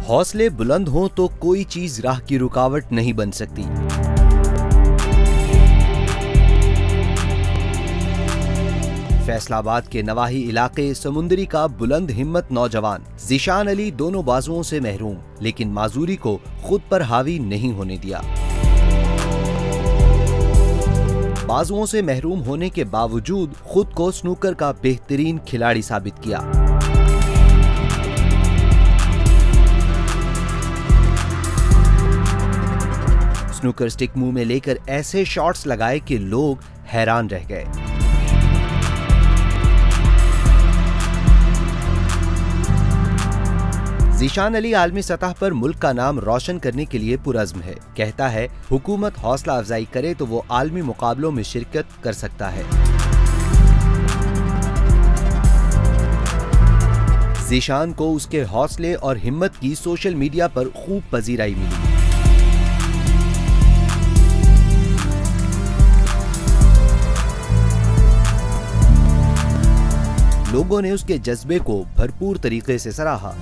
हौसले बुलंद हों तो कोई चीज राह की रुकावट नहीं बन सकती। फैसलाबाद के नवाही इलाके समुंदरी का बुलंद हिम्मत नौजवान ज़ीशान अली दोनों बाजुओं से महरूम, लेकिन माजूरी को खुद पर हावी नहीं होने दिया। बाजुओं से महरूम होने के बावजूद खुद को स्नूकर का बेहतरीन खिलाड़ी साबित किया। स्नूकर स्टिक मुंह में लेकर ऐसे शॉट्स लगाए कि लोग हैरान रह गए। ज़ीशान अली आलमी सतह पर मुल्क का नाम रोशन करने के लिए पुरज़्म है। कहता है, हुकूमत हौसला अफजाई करे तो वो आलमी मुकाबलों में शिरकत कर सकता है। ज़ीशान को उसके हौसले और हिम्मत की सोशल मीडिया पर खूब पजीराई मिली। लोगों ने उसके जज्बे को भरपूर तरीके से सराहा।